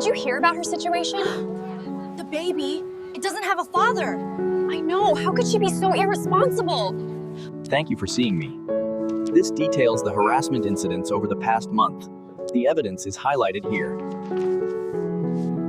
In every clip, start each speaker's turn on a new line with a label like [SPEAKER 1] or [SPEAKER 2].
[SPEAKER 1] Did you hear about her situation?
[SPEAKER 2] The baby, it doesn't have a father.
[SPEAKER 1] I know. How could she be so irresponsible?
[SPEAKER 3] Thank you for seeing me. This details the harassment incidents over the past month. The evidence is highlighted here.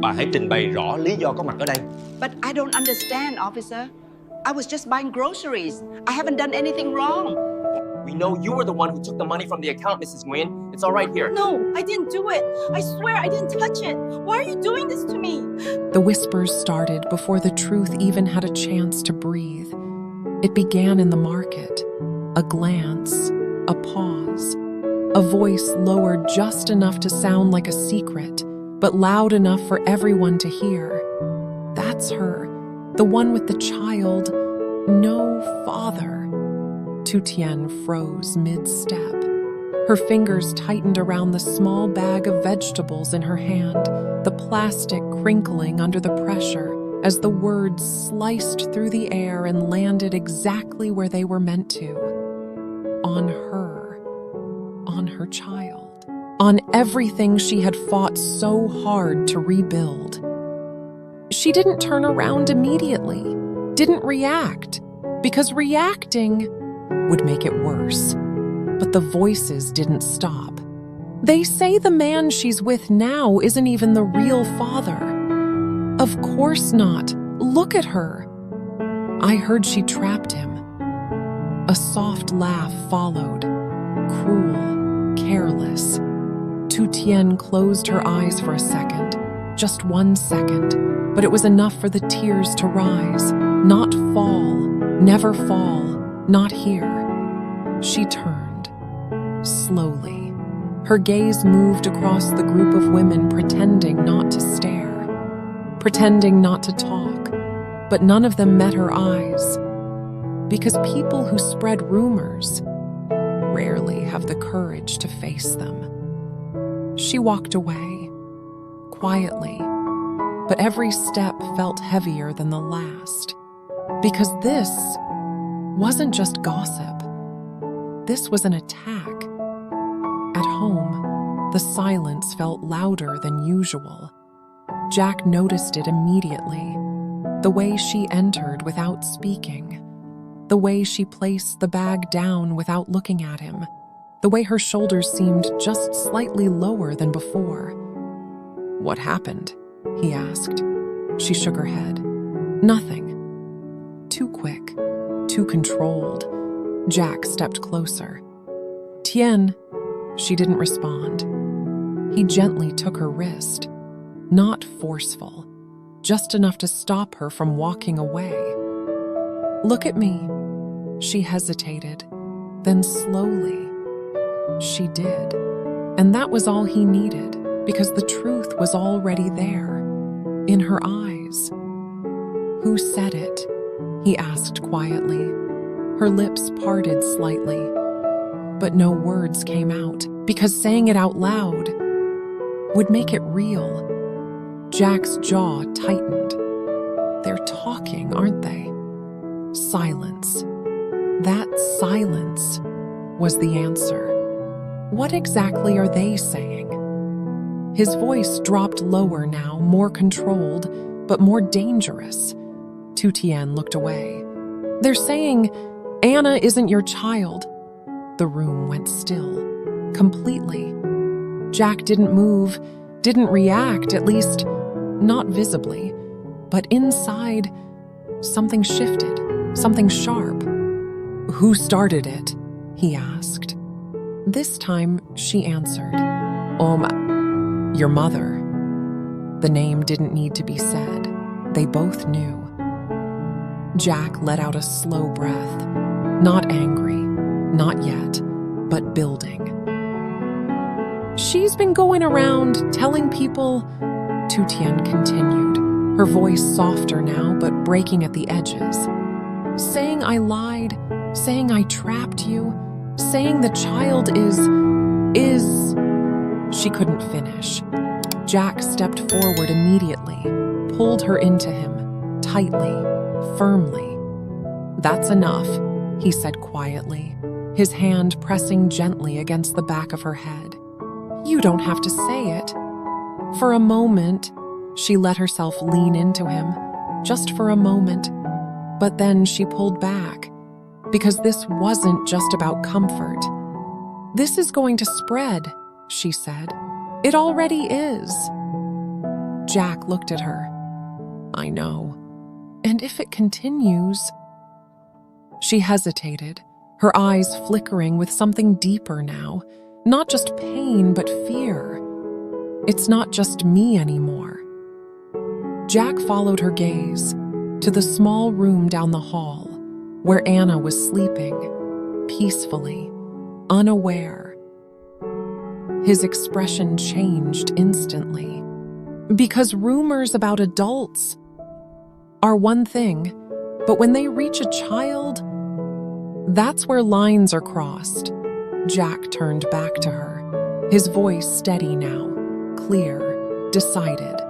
[SPEAKER 4] Bà hãy trình bày rõ lý do có mặt ở đây.
[SPEAKER 5] But I don't understand, officer. I was just buying groceries. I haven't done anything wrong.
[SPEAKER 6] We know you were the one who took the money from the account, Mrs. Nguyen. It's all right here.
[SPEAKER 2] No, I didn't do it. I swear I didn't touch it. Why are you doing this to me?
[SPEAKER 7] The whispers started before the truth even had a chance to breathe. It began in the market. A glance, a pause, a voice lowered just enough to sound like a secret, but loud enough for everyone to hear. That's her, the one with the child, no father. Tu Tien froze mid-step. Her fingers tightened around the small bag of vegetables in her hand, the plastic crinkling under the pressure as the words sliced through the air and landed exactly where they were meant to. On her child, on everything she had fought so hard to rebuild. She didn't turn around immediately, didn't react, because reacting would make it worse. But the voices didn't stop. They say the man she's with now isn't even the real father. Of course not. Look at her. I heard she trapped him. A soft laugh followed, cruel, careless. Tu Tien closed her eyes for a second, just 1 second, but it was enough for the tears to rise, not fall, never fall, not here. She turned, slowly. Her gaze moved across the group of women, pretending not to stare, pretending not to talk, but none of them met her eyes. Because people who spread rumors rarely have the courage to face them. She walked away, quietly, but every step felt heavier than the last. Because this wasn't just gossip. This was an attack. At home, the silence felt louder than usual. Jack noticed it immediately. The way she entered without speaking. The way she placed the bag down without looking at him. The way her shoulders seemed just slightly lower than before. "What happened?" he asked. She shook her head. Nothing. Too quick, too controlled. Jack stepped closer. "Tien," she didn't respond. He gently took her wrist. Not forceful, just enough to stop her from walking away. "Look at me." She hesitated, then slowly. She did. And that was all he needed, because the truth was already there, in her eyes. "Who said it?" he asked quietly. Her lips parted slightly, but no words came out, because saying it out loud would make it real. Jack's jaw tightened. They're talking, aren't they? Silence. That silence was the answer. What exactly are they saying? His voice dropped lower now, more controlled, but more dangerous. Tu Tien looked away. "They're saying, Anna isn't your child." The room went still, completely. Jack didn't move, didn't react, at least not visibly. But inside, something shifted, something sharp. "Who started it?" he asked. This time, she answered, your mother." The name didn't need to be said. They both knew. Jack let out a slow breath. Not angry, not yet, but building. "She's been going around telling people," Tu Tien continued, her voice softer now but breaking at the edges. "Saying I lied, saying I trapped you, saying the child is... She couldn't finish. Jack stepped forward immediately, pulled her into him, tightly, firmly. "That's enough," he said quietly, his hand pressing gently against the back of her head. "You don't have to say it." For a moment, she let herself lean into him, just for a moment. But then she pulled back, because this wasn't just about comfort. "This is going to spread," she said. "It already is." Jack looked at her. "I know. And if it continues..." She hesitated, her eyes flickering with something deeper now. Not just pain, but fear. "It's not just me anymore." Jack followed her gaze to the small room down the hall where Anna was sleeping, peacefully, unaware. His expression changed instantly. Because rumors about adults are one thing, but when they reach a child, that's where lines are crossed. Jack turned back to her, his voice steady now, clear, decided.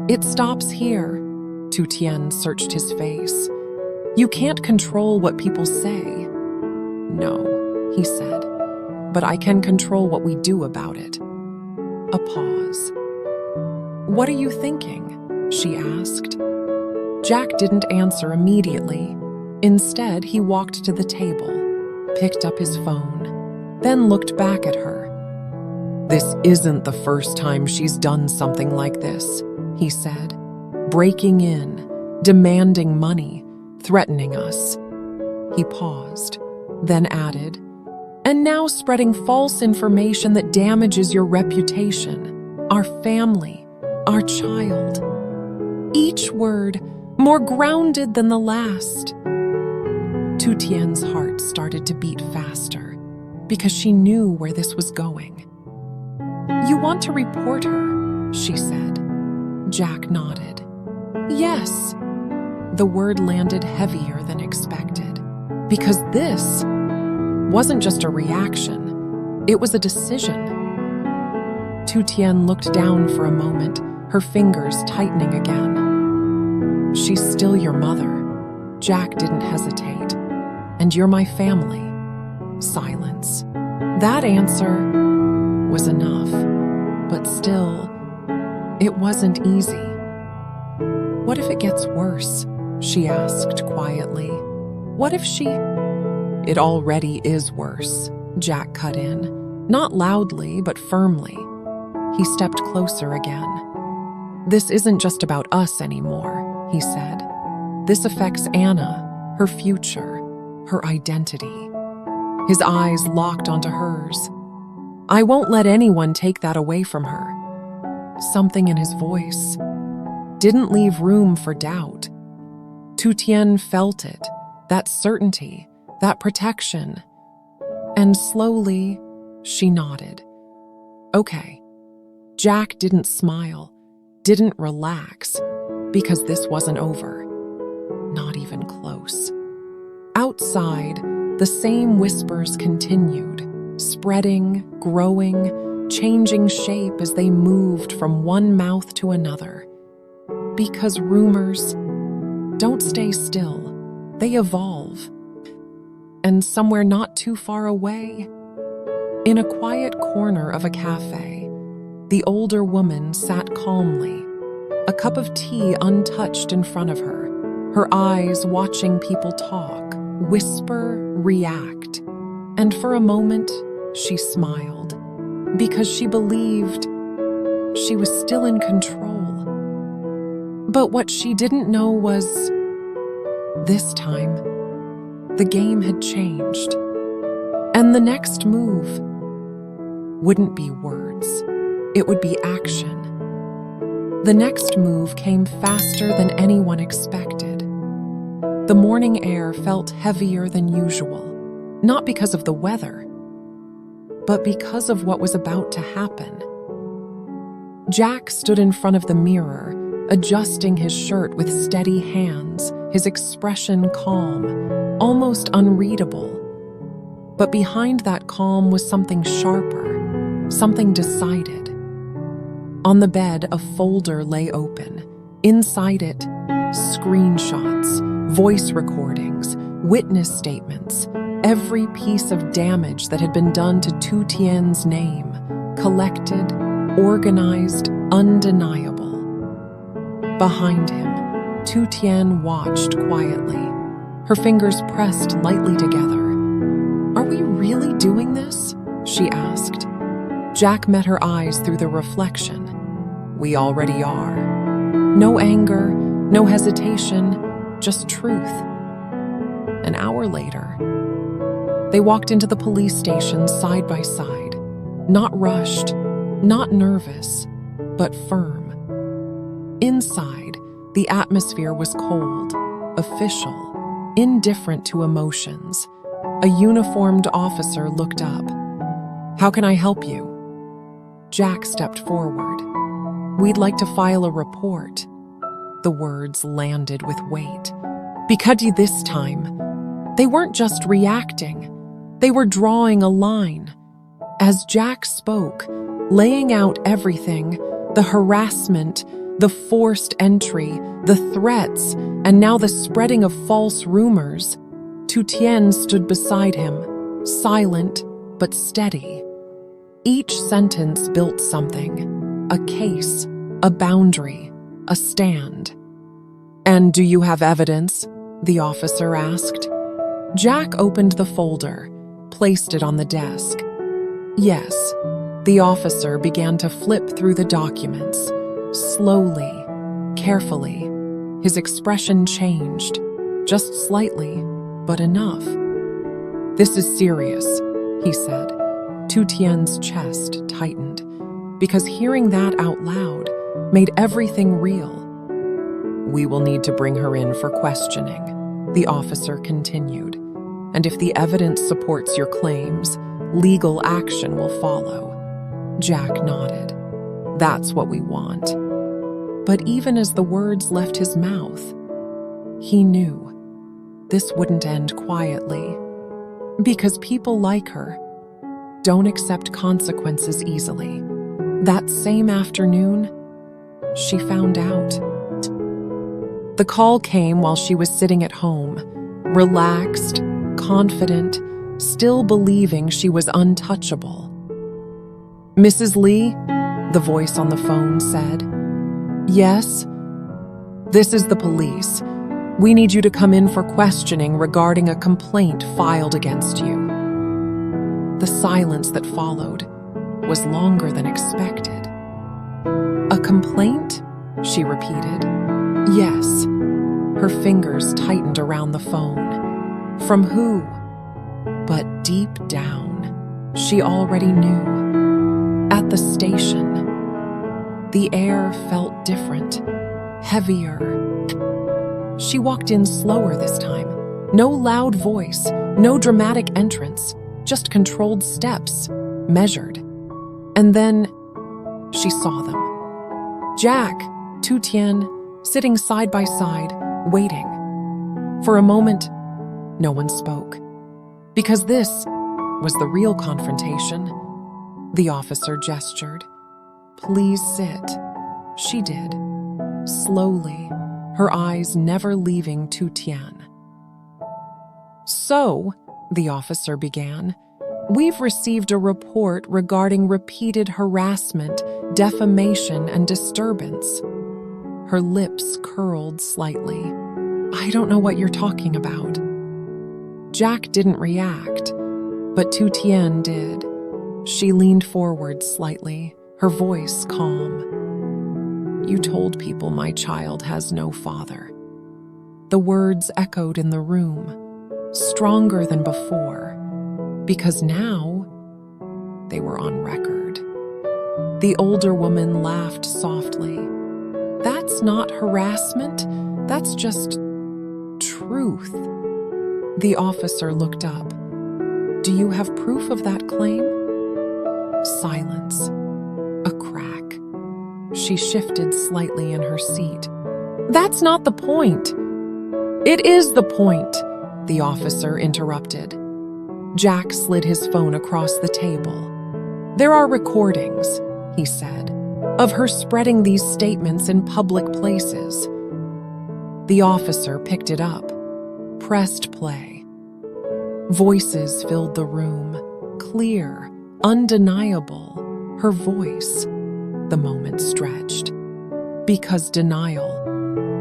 [SPEAKER 7] "It stops here." Tu Tien searched his face. "You can't control what people say." "No," he said, "but I can control what we do about it." A pause. "What are you thinking?" she asked. Jack didn't answer immediately. Instead, he walked to the table, picked up his phone, then looked back at her. "This isn't the first time she's done something like this," he said. "Breaking in, demanding money, threatening us." He paused, then added, "And now spreading false information that damages your reputation, our family, our child." Each word more grounded than the last. Tu Tien's heart started to beat faster because she knew where this was going. "You want to report her," she said. Jack nodded. "Yes." The word landed heavier than expected, because this wasn't just a reaction, it was a decision. Tu Tien looked down for a moment, her fingers tightening again. "She's still your mother." Jack didn't hesitate. "And you're my family." Silence. That answer was enough, but still, it wasn't easy. "What if it gets worse?" she asked quietly. "What if she..." "It already is worse," Jack cut in, not loudly, but firmly. He stepped closer again. "This isn't just about us anymore," he said. "This affects Anna, her future, her identity." His eyes locked onto hers. "I won't let anyone take that away from her." Something in his voice didn't leave room for doubt. Tu Tien felt it, that certainty, that protection. And slowly, she nodded. "Okay." Jack didn't smile, didn't relax, because this wasn't over. Not even close. Outside, the same whispers continued, spreading, growing, changing shape as they moved from one mouth to another. Because rumors don't stay still, they evolve. And somewhere not too far away, in a quiet corner of a cafe, the older woman sat calmly, a cup of tea untouched in front of her, her eyes watching people talk, whisper, react. And for a moment, she smiled, because she believed she was still in control. But what she didn't know was, this time, the game had changed. And the next move wouldn't be words, it would be action. The next move came faster than anyone expected. The morning air felt heavier than usual, not because of the weather, but because of what was about to happen. Jack stood in front of the mirror, adjusting his shirt with steady hands, his expression calm, almost unreadable. But behind that calm was something sharper, something decided. On the bed, a folder lay open. Inside it, screenshots, voice recordings, witness statements, every piece of damage that had been done to Tu Tien's name, collected, organized, undeniable. Behind him, Tu Tien watched quietly, her fingers pressed lightly together. "Are we really doing this?" she asked. Jack met her eyes through the reflection. "We already are." No anger, no hesitation, just truth. An hour later, they walked into the police station side by side, not rushed, not nervous, but firm. Inside, the atmosphere was cold, official, indifferent to emotions. A uniformed officer looked up. "How can I help you?" Jack stepped forward. "We'd like to file a report." The words landed with weight. Because this time, they weren't just reacting, they were drawing a line. As Jack spoke, laying out everything, the harassment, the forced entry, the threats, and now the spreading of false rumors, Tu Tien stood beside him, silent but steady. Each sentence built something, a case, a boundary, a stand. "And do you have evidence?" the officer asked. Jack opened the folder, placed it on the desk. "Yes." The officer began to flip through the documents, slowly, carefully. His expression changed, just slightly, but enough. "This is serious," he said. Tu Tien's chest tightened, because hearing that out loud made everything real. "We will need to bring her in for questioning," the officer continued. "And if the evidence supports your claims, legal action will follow." Jack nodded. "That's what we want." But even as the words left his mouth, he knew this wouldn't end quietly. Because people like her don't accept consequences easily. That same afternoon, she found out. The call came while she was sitting at home, relaxed, confident, still believing she was untouchable. "Mrs. Lee?" the voice on the phone said. "Yes?" "This is the police. We need you to come in for questioning regarding a complaint filed against you." The silence that followed was longer than expected. "A complaint?" she repeated. "Yes." Her fingers tightened around the phone. From who? But deep down, she already knew. At the station, the air felt different, heavier. She walked in slower this time. No loud voice, no dramatic entrance, just controlled steps, measured. And then she saw them. Jack, Tu Tien, sitting side by side, waiting. For a moment, no one spoke. Because this was the real confrontation. The officer gestured. "Please sit." She did, slowly, her eyes never leaving Tu Tien. "So," the officer began, "we've received a report regarding repeated harassment, defamation, and disturbance." Her lips curled slightly. "I don't know what you're talking about." Jack didn't react, but Tu Tien did. She leaned forward slightly, her voice calm. "You told people my child has no father." The words echoed in the room, stronger than before, because now they were on record. The older woman laughed softly. "That's not harassment, that's just truth." The officer looked up. "Do you have proof of that claim?" Silence. A crack. She shifted slightly in her seat. "That's not the point." "It is the point," the officer interrupted. Jack slid his phone across the table. "There are recordings," he said, "of her spreading these statements in public places." The officer picked it up, pressed play. Voices filled the room, clear, undeniable, her voice. the moment stretched. Because denial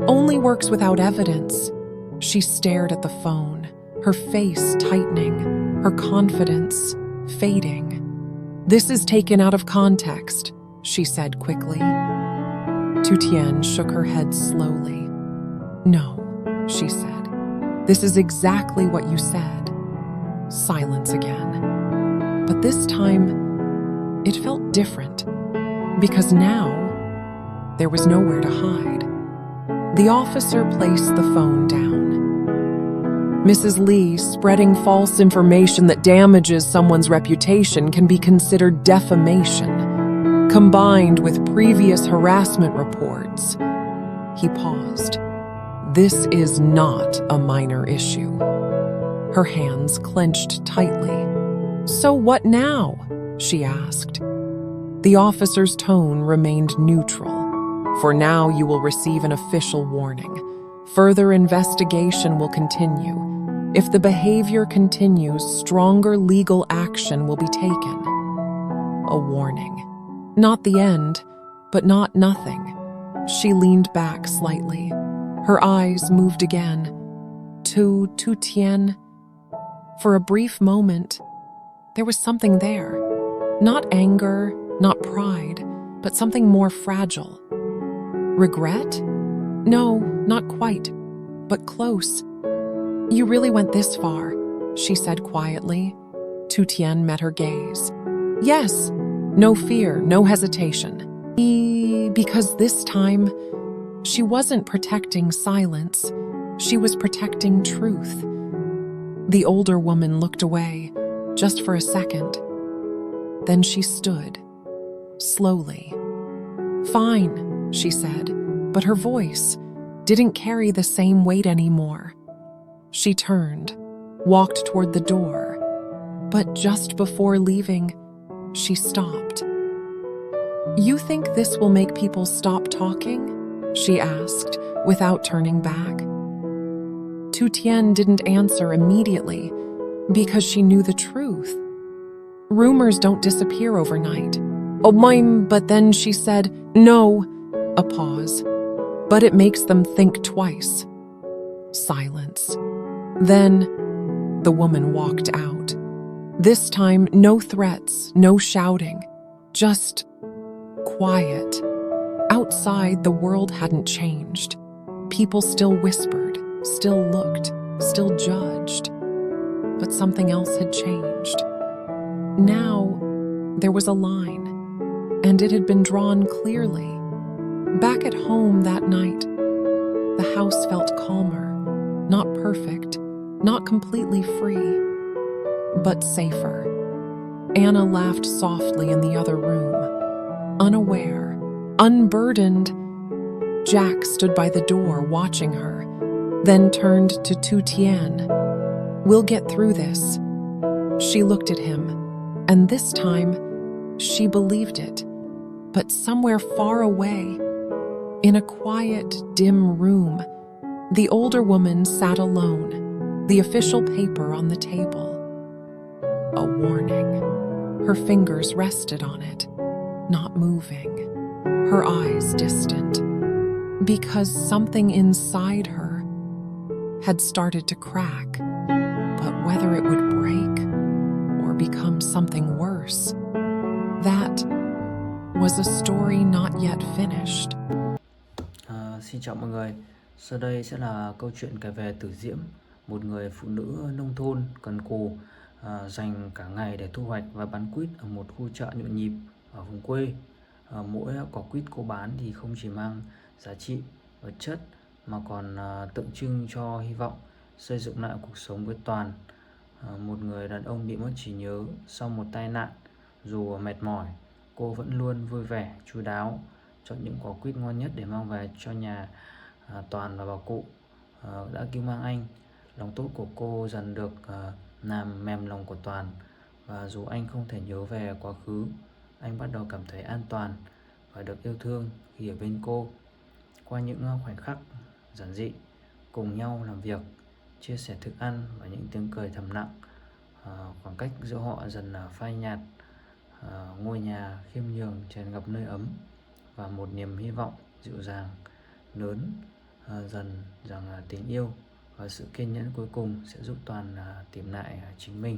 [SPEAKER 7] only works without evidence. She stared at the phone, her face tightening, her confidence fading. "This is taken out of context," she said quickly. Tu Tien shook her head slowly. "No," she said. "This is exactly what you said." Silence again. But this time, it felt different, because now there was nowhere to hide. The officer placed the phone down. "Mrs. Lee, spreading false information that damages someone's reputation can be considered defamation, combined with previous harassment reports." He paused. "This is not a minor issue." Her hands clenched tightly. "So what now?" she asked. The officer's tone remained neutral. "For now, you will receive an official warning. Further investigation will continue. If the behavior continues, stronger legal action will be taken." A warning. Not the end, but not nothing. She leaned back slightly. Her eyes moved again. Tu Tien. For a brief moment, there was something there. Not anger, not pride, but something more fragile. Regret? No, not quite, but close. "You really went this far," she said quietly. Tu Tien met her gaze. "Yes, no fear, no hesitation." Because this time, she wasn't protecting silence, she was protecting truth. The older woman looked away, just for a second. Then she stood, slowly. "Fine," she said, but her voice didn't carry the same weight anymore. She turned, walked toward the door, but just before leaving, she stopped. "You think this will make people stop talking?" she asked, without turning back. Tu Tien didn't answer immediately, because she knew the truth. Rumors don't disappear overnight. "Oh, but then she said, no," a pause. "But it makes them think twice." Silence. Then the woman walked out. This time, no threats, no shouting, just quiet. Outside, the world hadn't changed. People still whispered, still looked, still judged. But something else had changed. Now, there was a line, and it had been drawn clearly. Back at home that night, the house felt calmer, not perfect, not completely free, but safer. Anna laughed softly in the other room. Unaware, unburdened, Jack stood by the door watching her, then turned to Tu Tien. "We'll get through this." She looked at him, and this time, she believed it. But somewhere far away, in a quiet, dim room, the older woman sat alone, the official paper on the table. A warning. Her fingers rested on it, not moving, her eyes distant, because something inside her had started to crack, but whether it would break or become something worse, that was a story not yet finished.
[SPEAKER 8] Xin chào mọi người. Sau đây sẽ là câu chuyện kể về Tử Diễm, một người phụ nữ nông thôn cần cù, dành cả ngày để thu hoạch và bán quýt ở một khu chợ nhộn nhịp ở vùng quê. Mỗi quả quýt cô bán thì không chỉ mang giá trị vật chất mà còn tượng trưng cho hy vọng xây dựng lại cuộc sống với Toàn, một người đàn ông bị mất trí nhớ sau một tai nạn. Dù mệt mỏi, cô vẫn luôn vui vẻ, chu đáo, chọn những quả quýt ngon nhất để mang về cho nhà Toàn và bà cụ đã cứu mang anh. Lòng tốt của cô dần được làm mềm lòng của Toàn, và dù anh không thể nhớ về quá khứ, anh bắt đầu cảm thấy an toàn và được yêu thương khi ở bên cô. Qua những khoảnh khắc giản dị, cùng nhau làm việc, chia sẻ thức ăn và những tiếng cười thầm lặng, khoảng cách giữa họ dần phai nhạt. Ngôi nhà khiêm nhường tràn ngập nơi ấm. và một niềm hy vọng dịu dàng lớn dần rằng tình yêu và sự kiên nhẫn cuối cùng sẽ giúp Toàn tìm lại chính mình.